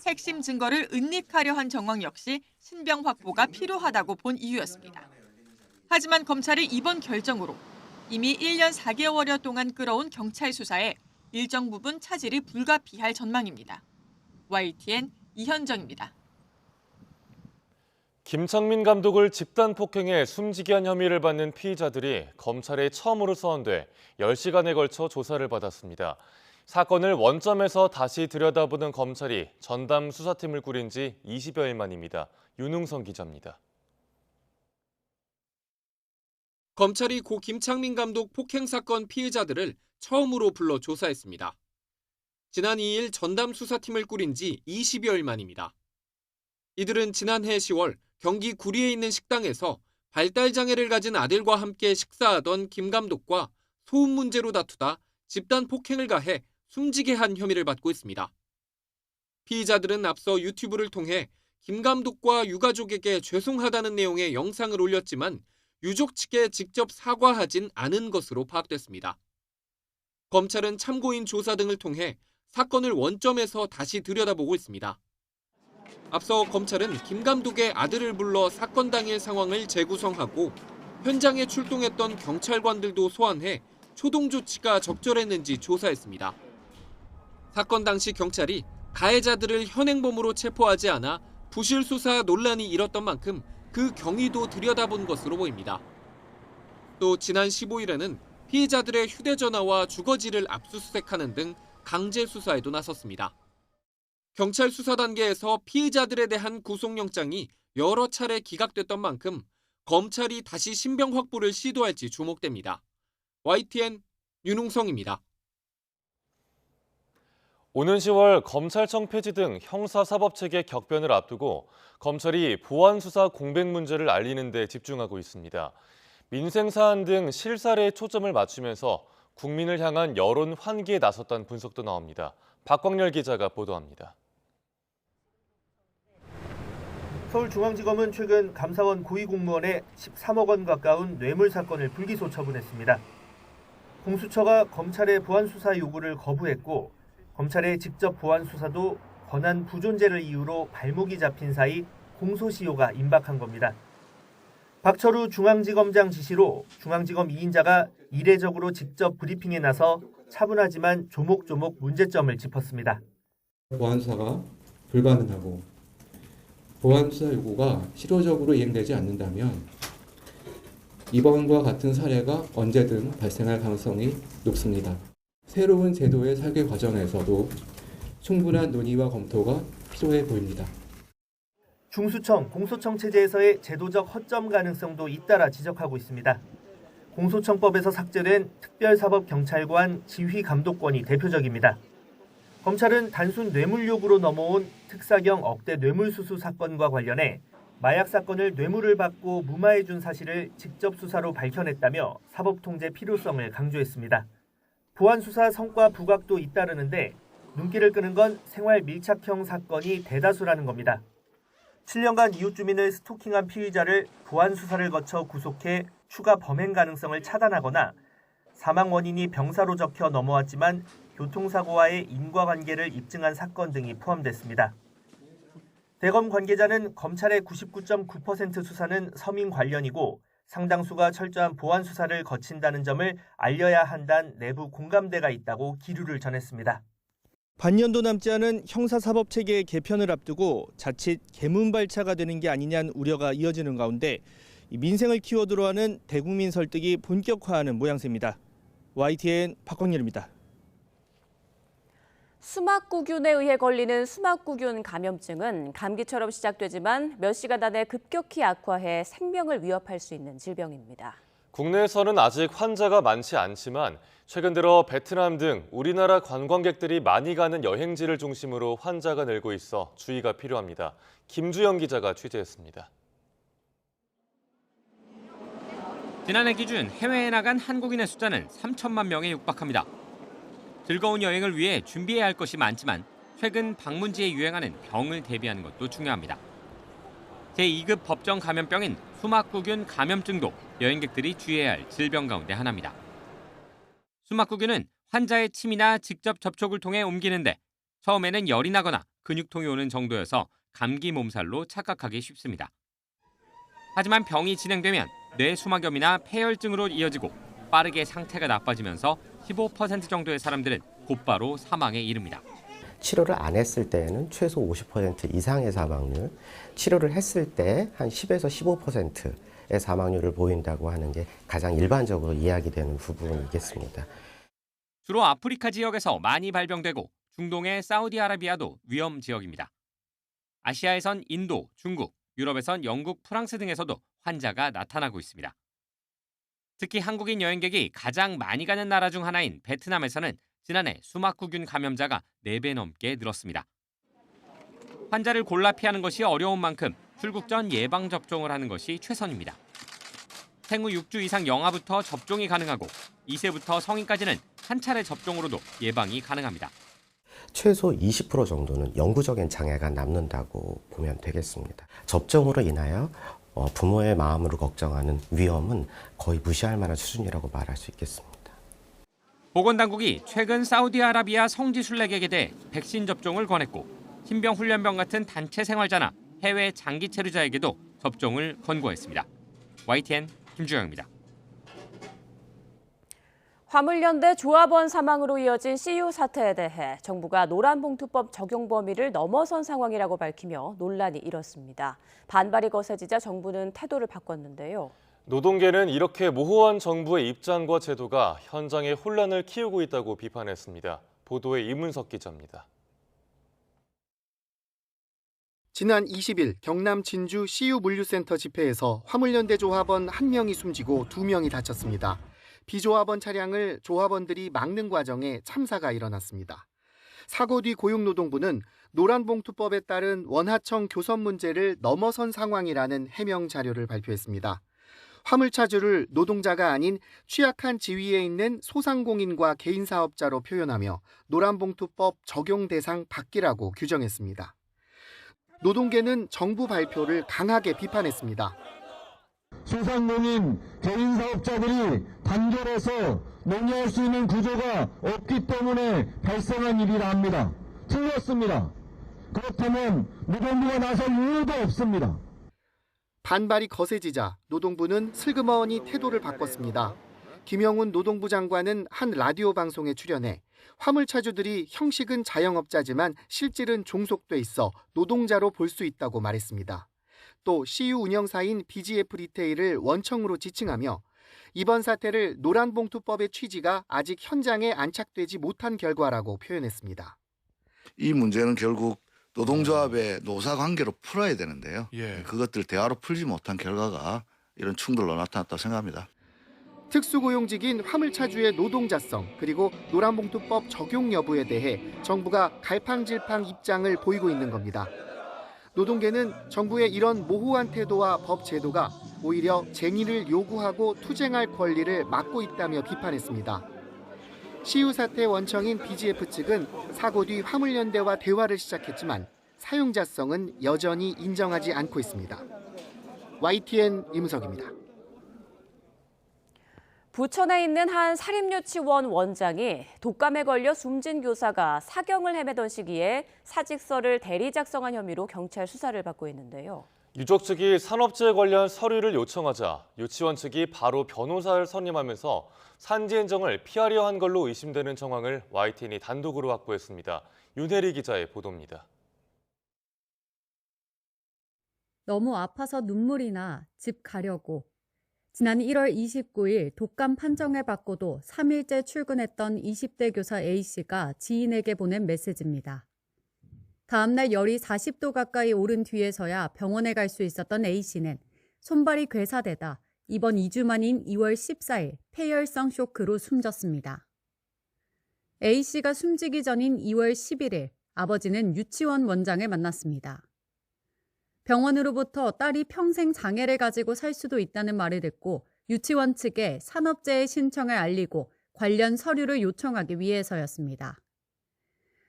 핵심 증거를 은닉하려 한 정황 역시 신병 확보가 필요하다고 본 이유였습니다. 하지만 검찰이 이번 결정으로 이미 1년 4개월여 동안 끌어온 경찰 수사에 일정 부분 차질이 불가피할 전망입니다. YTN 이현정입니다. 김창민 감독을 집단 폭행해 숨지게 한 혐의를 받는 피의자들이 검찰에 처음으로 소환돼 10시간에 걸쳐 조사를 받았습니다. 사건을 원점에서 다시 들여다보는 검찰이 전담 수사팀을 꾸린 지 20여일 만입니다. 윤웅성 기자입니다. 검찰이 고 김창민 감독 폭행 사건 피의자들을 처음으로 불러 조사했습니다. 지난 2일 전담 수사팀을 꾸린 지 20여일 만입니다. 이들은 지난해 10월 경기 구리에 있는 식당에서 발달장애를 가진 아들과 함께 식사하던 김 감독과 소음 문제로 다투다 집단 폭행을 가해 숨지게 한 혐의를 받고 있습니다. 피의자들은 앞서 유튜브를 통해 김 감독과 유가족에게 죄송하다는 내용의 영상을 올렸지만 유족 측에 직접 사과하진 않은 것으로 파악됐습니다. 검찰은 참고인 조사 등을 통해 사건을 원점에서 다시 들여다보고 있습니다. 앞서 검찰은 김 감독의 아들을 불러 사건 당일 상황을 재구성하고 현장에 출동했던 경찰관들도 소환해 초동 조치가 적절했는지 조사했습니다. 사건 당시 경찰이 가해자들을 현행범으로 체포하지 않아 부실 수사 논란이 일었던 만큼 그 경위도 들여다본 것으로 보입니다. 또 지난 15일에는 피의자들의 휴대전화와 주거지를 압수수색하는 등 강제 수사에도 나섰습니다. 경찰 수사 단계에서 피의자들에 대한 구속영장이 여러 차례 기각됐던 만큼 검찰이 다시 신병 확보를 시도할지 주목됩니다. YTN 윤웅성입니다. 오는 10월 검찰청 폐지 등 형사사법체계 격변을 앞두고 검찰이 보안수사 공백 문제를 알리는 데 집중하고 있습니다. 민생사안 등 실사례에 초점을 맞추면서 국민을 향한 여론 환기에 나섰다는 분석도 나옵니다. 박광렬 기자가 보도합니다. 서울중앙지검은 최근 감사원 고위공무원의 13억 원 가까운 뇌물 사건을 불기소 처분했습니다. 공수처가 검찰의 보안수사 요구를 거부했고 검찰의 직접 보안수사도 권한 부존재를 이유로 발목이 잡힌 사이 공소시효가 임박한 겁니다. 박철우 중앙지검장 지시로 중앙지검 2인자가 이례적으로 직접 브리핑에 나서 차분하지만 조목조목 문제점을 짚었습니다. 보안수사가 불가능하고 보안수사 요구가 실효적으로 이행되지 않는다면 이번과 같은 사례가 언제든 발생할 가능성이 높습니다. 새로운 제도의 설계 과정에서도 충분한 논의와 검토가 필요해 보입니다. 중수청, 공소청 체제에서의 제도적 허점 가능성도 잇따라 지적하고 있습니다. 공소청법에서 삭제된 특별사법경찰관 지휘감독권이 대표적입니다. 검찰은 단순 뇌물 요구로 넘어온 특사경 억대 뇌물수수 사건과 관련해 마약 사건을 뇌물을 받고 무마해준 사실을 직접 수사로 밝혀냈다며 사법통제 필요성을 강조했습니다. 보안수사 성과 부각도 잇따르는데 눈길을 끄는 건 생활 밀착형 사건이 대다수라는 겁니다. 7년간 이웃 주민을 스토킹한 피의자를 보안수사를 거쳐 구속해 추가 범행 가능성을 차단하거나 사망 원인이 병사로 적혀 넘어왔지만 교통사고와의 인과관계를 입증한 사건 등이 포함됐습니다. 대검 관계자는 검찰의 99.9% 수사는 서민 관련이고 상당수가 철저한 보안 수사를 거친다는 점을 알려야 한다는 내부 공감대가 있다고 기류를 전했습니다. 반년도 남지 않은 형사사법체계의 개편을 앞두고 자칫 개문발차가 되는 게 아니냐는 우려가 이어지는 가운데 민생을 키워드로 하는 대국민 설득이 본격화하는 모양새입니다. YTN 박광렬입니다. 수막구균에 의해 걸리는 수막구균 감염증은 감기처럼 시작되지만 몇 시간 안에 급격히 악화해 생명을 위협할 수 있는 질병입니다. 국내에서는 아직 환자가 많지 않지만 최근 들어 베트남 등 우리나라 관광객들이 많이 가는 여행지를 중심으로 환자가 늘고 있어 주의가 필요합니다. 김주영 기자가 취재했습니다. 지난해 기준 해외에 나간 한국인의 숫자는 3천만 명에 육박합니다. 즐거운 여행을 위해 준비해야 할 것이 많지만 최근 방문지에 유행하는 병을 대비하는 것도 중요합니다. 제2급 법정 감염병인 수막구균 감염증도 여행객들이 주의해야 할 질병 가운데 하나입니다. 수막구균은 환자의 침이나 직접 접촉을 통해 옮기는데 처음에는 열이 나거나 근육통이 오는 정도여서 감기 몸살로 착각하기 쉽습니다. 하지만 병이 진행되면 뇌수막염이나 폐혈증으로 이어지고 빠르게 상태가 나빠지면서 15% 정도의 사람들은 곧바로 사망에 이릅니다. 치료를 안 했을 때에는 최소 50% 이상의 사망률, 치료를 했을 때 한 10에서 15%의 사망률을 보인다고 하는 게 가장 일반적으로 이야기되는 부분이겠습니다. 주로 아프리카 지역에서 많이 발병되고 중동의 사우디아라비아도 위험 지역입니다. 아시아에선 인도, 중국, 유럽에선 영국, 프랑스 등에서도 환자가 나타나고 있습니다. 특히 한국인 여행객이 가장 많이 가는 나라 중 하나인 베트남에서는 지난해 수막구균 감염자가 4배 넘게 늘었습니다. 환자를 골라 피하는 것이 어려운 만큼 출국 전 예방접종을 하는 것이 최선입니다. 생후 6주 이상 영아부터 접종이 가능하고 2세부터 성인까지는 한 차례 접종으로도 예방이 가능합니다. 최소 20% 정도는 영구적인 장애가 남는다고 보면 되겠습니다. 접종으로 인하여 부모의 마음으로 걱정하는 위험은 거의 무시할 만한 수준이라고 말할 수 있겠습니다. 보건당국이 최근 사우디아라비아 성지순례객에 대해 백신 접종을 권했고 신병훈련병 같은 단체 생활자나 해외 장기 체류자에게도 접종을 권고했습니다. YTN 김주영입니다. 화물연대 조합원 사망으로 이어진 CU 사태에 대해 정부가 노란봉투법 적용 범위를 넘어선 상황이라고 밝히며 논란이 일었습니다. 반발이 거세지자 정부는 태도를 바꿨는데요. 노동계는 이렇게 모호한 정부의 입장과 제도가 현장의 혼란을 키우고 있다고 비판했습니다. 보도에 이문석 기자입니다. 지난 20일 경남 진주 CU 물류센터 집회에서 화물연대 조합원 1명이 숨지고 2명이 다쳤습니다. 비조합원 차량을 조합원들이 막는 과정에 참사가 일어났습니다. 사고 뒤 고용노동부는 노란봉투법에 따른 원하청 교섭 문제를 넘어선 상황이라는 해명 자료를 발표했습니다. 화물차주를 노동자가 아닌 취약한 지위에 있는 소상공인과 개인사업자로 표현하며 노란봉투법 적용 대상 밖이라고 규정했습니다. 노동계는 정부 발표를 강하게 비판했습니다. 소상공인, 개인사업자들이 단결해서 논의할 수 있는 구조가 없기 때문에 발생한 일이라 합니다. 틀렸습니다. 그렇다면 노동부가 나설 이유도 없습니다. 반발이 거세지자 노동부는 슬그머니 태도를 바꿨습니다. 김영훈 노동부 장관은 한 라디오 방송에 출연해 화물차주들이 형식은 자영업자지만 실질은 종속돼 있어 노동자로 볼 수 있다고 말했습니다. 또 CU 운영사인 BGF 리테일을 원청으로 지칭하며 이번 사태를 노란봉투법의 취지가 아직 현장에 안착되지 못한 결과라고 표현했습니다. 이 문제는 결국 노동조합의 노사관계로 풀어야 되는데요. 그것들 대화로 풀지 못한 결과가 이런 충돌로 나타났다고 생각합니다. 특수고용직인 화물차주의 노동자성 그리고 노란봉투법 적용 여부에 대해 정부가 갈팡질팡 입장을 보이고 있는 겁니다. 노동계는 정부의 이런 모호한 태도와 법 제도가 오히려 쟁의를 요구하고 투쟁할 권리를 막고 있다며 비판했습니다. CU 사태 원청인 BGF 측은 사고 뒤 화물연대와 대화를 시작했지만 사용자성은 여전히 인정하지 않고 있습니다. YTN 이문석입니다. 부천에 있는 한 사립유치원 원장이 독감에 걸려 숨진 교사가 사경을 헤매던 시기에 사직서를 대리 작성한 혐의로 경찰 수사를 받고 있는데요. 유족 측이 산업재해 관련 서류를 요청하자 유치원 측이 바로 변호사를 선임하면서 산지 인정을 피하려 한 걸로 의심되는 정황을 YTN이 단독으로 확보했습니다. 윤혜리 기자의 보도입니다. 너무 아파서 눈물이 나 집 가려고. 지난 1월 29일 독감 판정을 받고도 3일째 출근했던 20대 교사 A씨가 지인에게 보낸 메시지입니다. 다음날 열이 40도 가까이 오른 뒤에서야 병원에 갈 수 있었던 A씨는 손발이 괴사되다 이번 2주 만인 2월 14일 폐혈성 쇼크로 숨졌습니다. A씨가 숨지기 전인 2월 11일 아버지는 유치원 원장을 만났습니다. 병원으로부터 딸이 평생 장애를 가지고 살 수도 있다는 말을 듣고 유치원 측에 산업재해 신청을 알리고 관련 서류를 요청하기 위해서였습니다.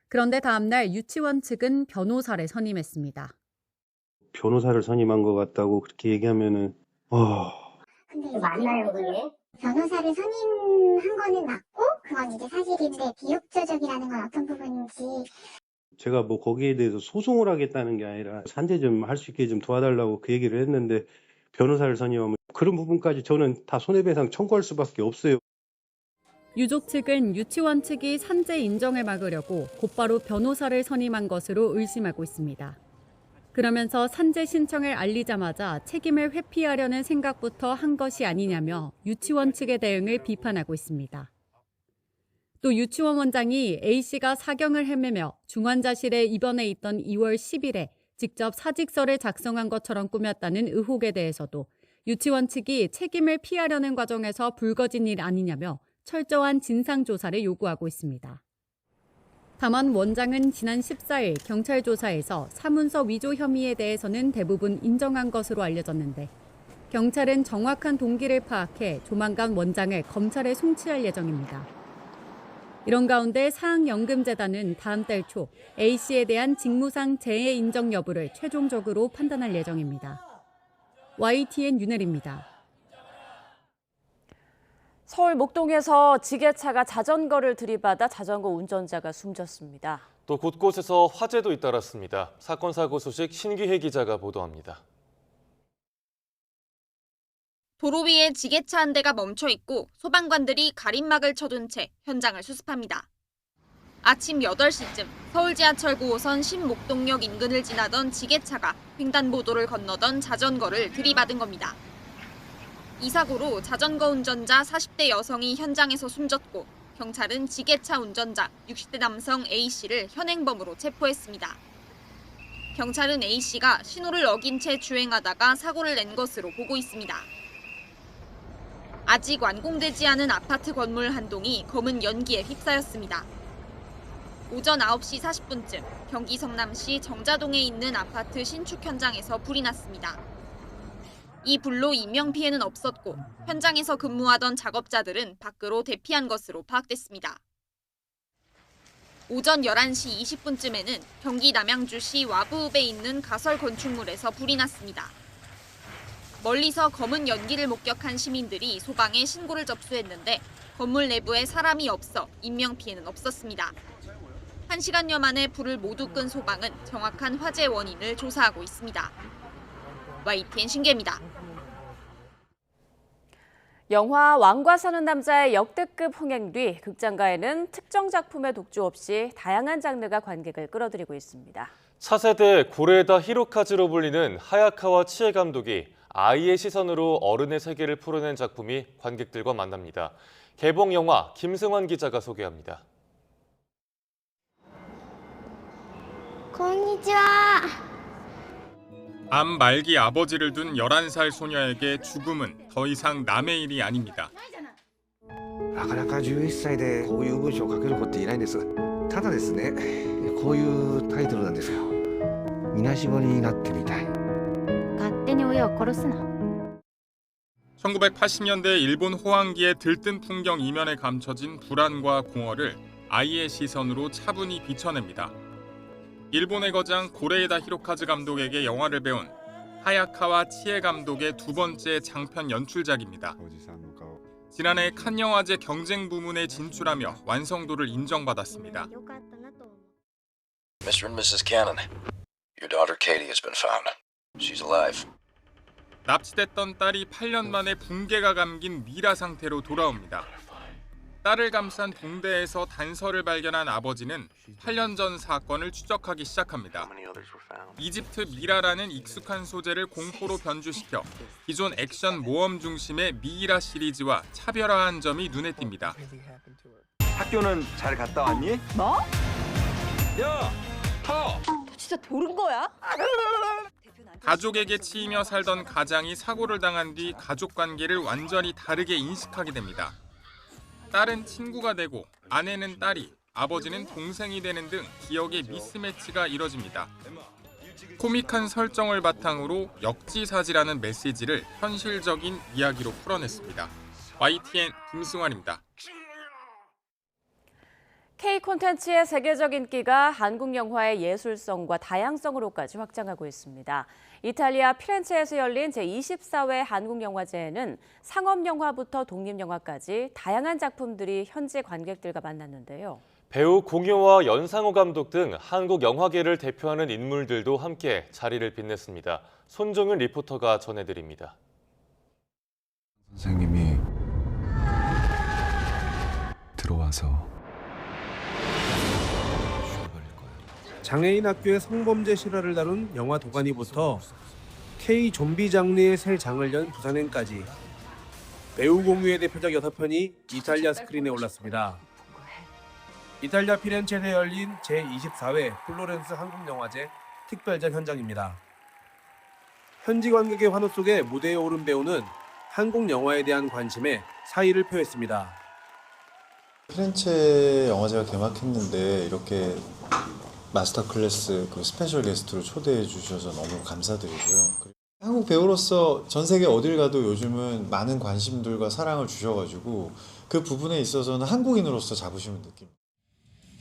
그런데 다음 날 유치원 측은 변호사를 선임했습니다. 변호사를 선임한 것 같다고 그렇게 얘기하면은 근데 맞나요, 그게? 변호사를 선임한 거는 맞고 그건 이제 사실인데 비협조적이라는 건 어떤 부분인지. 제가 뭐 거기에 대해서 소송을 하겠다는 게 아니라 산재 좀 할 수 있게 좀 도와달라고 그 얘기를 했는데 변호사를 선임하면 그런 부분까지 저는 다 손해배상 청구할 수밖에 없어요. 유족 측은 유치원 측이 산재 인정을 막으려고 곧바로 변호사를 선임한 것으로 의심하고 있습니다. 그러면서 산재 신청을 알리자마자 책임을 회피하려는 생각부터 한 것이 아니냐며 유치원 측의 대응을 비판하고 있습니다. 또 유치원 원장이 A씨가 사경을 헤매며 중환자실에 입원해 있던 2월 10일에 직접 사직서를 작성한 것처럼 꾸몄다는 의혹에 대해서도 유치원 측이 책임을 피하려는 과정에서 불거진 일 아니냐며 철저한 진상조사를 요구하고 있습니다. 다만 원장은 지난 14일 경찰 조사에서 사문서 위조 혐의에 대해서는 대부분 인정한 것으로 알려졌는데 경찰은 정확한 동기를 파악해 조만간 원장을 검찰에 송치할 예정입니다. 이런 가운데 사학연금재단은 다음 달 초 A씨에 대한 직무상 재해 인정 여부를 최종적으로 판단할 예정입니다. YTN 윤혜리입니다. 서울 목동에서 지게차가 자전거를 들이받아 자전거 운전자가 숨졌습니다. 또 곳곳에서 화재도 잇따랐습니다. 사건 사고 소식 신기혜 기자가 보도합니다. 도로 위에 지게차 한 대가 멈춰 있고 소방관들이 가림막을 쳐둔 채 현장을 수습합니다. 아침 8시쯤 서울 지하철 9호선 신목동역 인근을 지나던 지게차가 횡단보도를 건너던 자전거를 들이받은 겁니다. 이 사고로 자전거 운전자 40대 여성이 현장에서 숨졌고 경찰은 지게차 운전자 60대 남성 A씨를 현행범으로 체포했습니다. 경찰은 A씨가 신호를 어긴 채 주행하다가 사고를 낸 것으로 보고 있습니다. 아직 완공되지 않은 아파트 건물 한 동이 검은 연기에 휩싸였습니다. 오전 9시 40분쯤 경기 성남시 정자동에 있는 아파트 신축 현장에서 불이 났습니다. 이 불로 인명피해는 없었고 현장에서 근무하던 작업자들은 밖으로 대피한 것으로 파악됐습니다. 오전 11시 20분쯤에는 경기 남양주시 와부읍에 있는 가설 건축물에서 불이 났습니다. 멀리서 검은 연기를 목격한 시민들이 소방에 신고를 접수했는데 건물 내부에 사람이 없어 인명피해는 없었습니다. 1시간여 만에 불을 모두 끈 소방은 정확한 화재 원인을 조사하고 있습니다. YTN 신기혜입니다. 영화 왕과 사는 남자의 역대급 흥행 뒤 극장가에는 특정 작품의 독주 없이 다양한 장르가 관객을 끌어들이고 있습니다. 차세대 고레에다 히로카즈로 불리는 하야카와 치에 감독이 아이의 시선으로 어른의 세계를 풀어낸 작품이 관객들과 만납니다. 개봉 영화 김승환 기자가 소개합니다. konnichiwa. 암 말기 아버지를 둔 11살 소녀에게 죽음은 더 이상 남의 일이 아닙니다. なかなか11歳でこういう文章を書ける子っていないんです。ただですね、こういうタイトルなんですよ。みなしごになってみたい。勝手に親を殺すな。 1980년대 일본 호황기의 들뜬 풍경 이면에 감춰진 불안과 공허를 아이의 시선으로 차분히 비춰냅니다. 일본의 거장 고레에다 히로카즈 감독에게 영화를 배운 하야카와 치에 감독의 두 번째 장편 연출작입니다. 지난해 칸 영화제 경쟁 부문에 진출하며 완성도를 인정받았습니다. Mr. and Mrs. Cannon, your daughter Katie has been found. She's alive. 납치됐던 딸이 8년 만에 붕괴가 감긴 미라 상태로 돌아옵니다. 딸을 감싼 붕대에서 단서를 발견한 아버지는 8년 전 사건을 추적하기 시작합니다. 이집트 미라라는 익숙한 소재를 공포로 변주시켜 기존 액션 모험 중심의 미이라 시리즈와 차별화한 점이 눈에 띕니다. 학교는 잘 갔다 왔니? 뭐? 야! 터! 너 진짜 도른 거야? 가족에게 치이며 살던 가장이 사고를 당한 뒤 가족 관계를 완전히 다르게 인식하게 됩니다. 딸은 친구가 되고 아내는 딸이, 아버지는 동생이 되는 등 기억의 미스매치가 이뤄집니다. 코믹한 설정을 바탕으로 역지사지라는 메시지를 현실적인 이야기로 풀어냈습니다. YTN 김승환입니다. K 콘텐츠의 세계적 인기가 한국 영화의 예술성과 다양성으로까지 확장하고 있습니다. 이탈리아 피렌체에서 열린 제24회 한국영화제에는 상업영화부터 독립영화까지 다양한 작품들이 현지 관객들과 만났는데요. 배우 공효와 연상호 감독 등 한국 영화계를 대표하는 인물들도 함께 자리를 빛냈습니다. 손종윤 리포터가 전해드립니다. 선생님이 들어와서 장애인 학교의 성범죄 실화를 다룬 영화 도가니부터 K 좀비 장르의 새 장을 연 부산행까지 배우 공유의 대표작 6편이 이탈리아 스크린에 올랐습니다. 이탈리아 피렌체에서 열린 제24회 플로렌스 한국영화제 특별전 현장입니다. 현지 관객의 환호 속에 무대에 오른 배우는 한국 영화에 대한 관심에 사의를 표했습니다. 피렌체 영화제가 개막했는데 이렇게 마스터 클래스 그 스페셜 게스트로 초대해 주셔서 너무 감사드리고요. 한국 배우로서 전 세계 어딜 가도 요즘은 많은 관심들과 사랑을 주셔가지고 그 부분에 있어서는 한국인으로서 자부심을 느낍니다.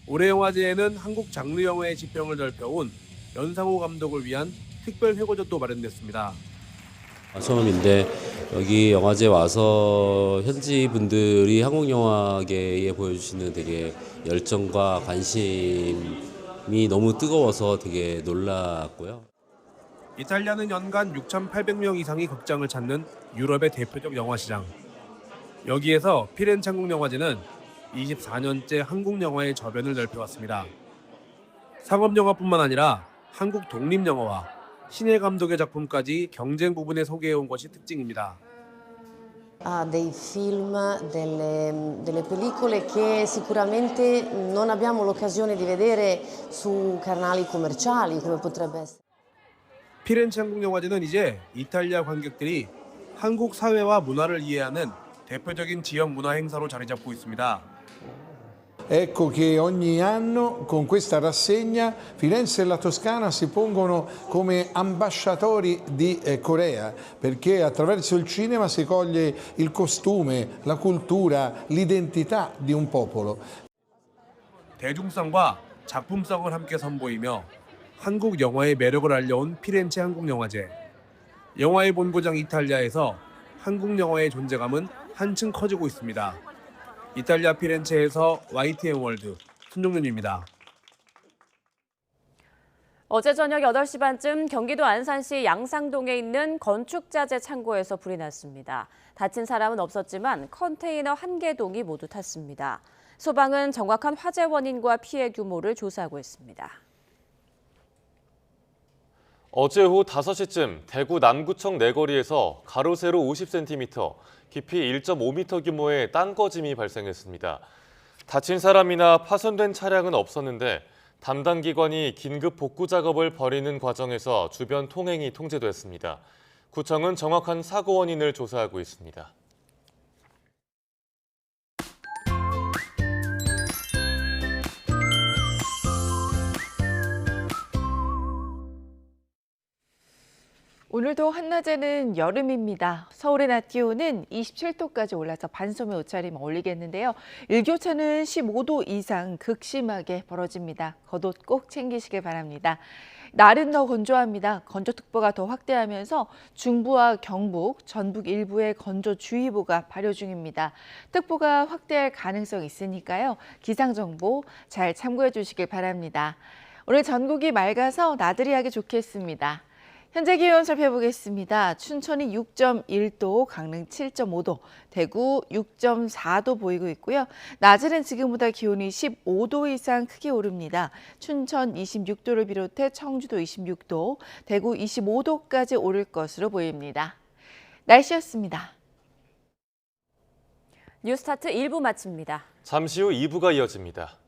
올해 영화제에는 한국 장르 영화의 지평을 넓혀온 연상호 감독을 위한 특별 회고전도 마련됐습니다. 처음인데 여기 영화제 와서 현지 분들이 한국 영화계에 보여주시는 되게 열정과 관심이 너무 뜨거워서 되게 놀랐고요. 이탈리아는 연간 6,800명 이상이 극장을 찾는 유럽의 대표적 영화시장. 여기에서 피렌체 한국영화제는 24년째 한국 영화의 저변을 넓혀왔습니다. 상업영화뿐만 아니라 한국 독립영화와 신예 감독의 작품까지 경쟁 부분에 소개해온 것이 특징입니다. dei film, delle pellicole che sicuramente non abbiamo l'occasione di vedere su canali commerciali come potrebbe essere. 피렌체 한국영화제는 이제 이탈리아 관객들이 한국 사회와 문화를 이해하는 대표적인 지역 문화 행사로 자리 잡고 있습니다. Ecco che ogni anno con questa rassegna Firenze e la Toscana si pongono come ambasciatori di Corea, perché attraverso il cinema si coglie il costume, la cultura, l'identità di un popolo. 대중성과 작품성을 함께 선보이며 한국 영화의 매력을 알려온 피렌체 한국영화제. 영화의 본고장 이탈리아에서 한국 영화의 존재감은 한층 커지고 있습니다. 이탈리아 피렌체에서 YTN 월드 손종윤입니다. 어제 저녁 8시 반쯤 경기도 안산시 양상동에 있는 건축자재 창고에서 불이 났습니다. 다친 사람은 없었지만 컨테이너 1개동이 모두 탔습니다. 소방은 정확한 화재 원인과 피해 규모를 조사하고 있습니다. 어제 오후 5시쯤 대구 남구청 내거리에서 가로 세로 50cm, 깊이 1.5m 규모의 땅꺼짐이 발생했습니다. 다친 사람이나 파손된 차량은 없었는데 담당 기관이 긴급 복구 작업을 벌이는 과정에서 주변 통행이 통제됐습니다. 구청은 정확한 사고 원인을 조사하고 있습니다. 오늘도 한낮에는 여름입니다. 서울의 낮 기온은 27도까지 올라서 반소매 옷차림 어울리겠는데요. 일교차는 15도 이상 극심하게 벌어집니다. 겉옷 꼭 챙기시길 바랍니다. 날은 더 건조합니다. 건조특보가 더 확대하면서 중부와 경북, 전북 일부에 건조주의보가 발효 중입니다. 특보가 확대할 가능성이 있으니까요. 기상정보 잘 참고해 주시길 바랍니다. 오늘 전국이 맑아서 나들이 하기 좋겠습니다. 현재 기온 살펴보겠습니다. 춘천이 6.1도, 강릉 7.5도, 대구 6.4도 보이고 있고요. 낮에는 지금보다 기온이 15도 이상 크게 오릅니다. 춘천 26도를 비롯해 청주도 26도, 대구 25도까지 오를 것으로 보입니다. 날씨였습니다. 뉴스타트 1부 마칩니다. 잠시 후 2부가 이어집니다.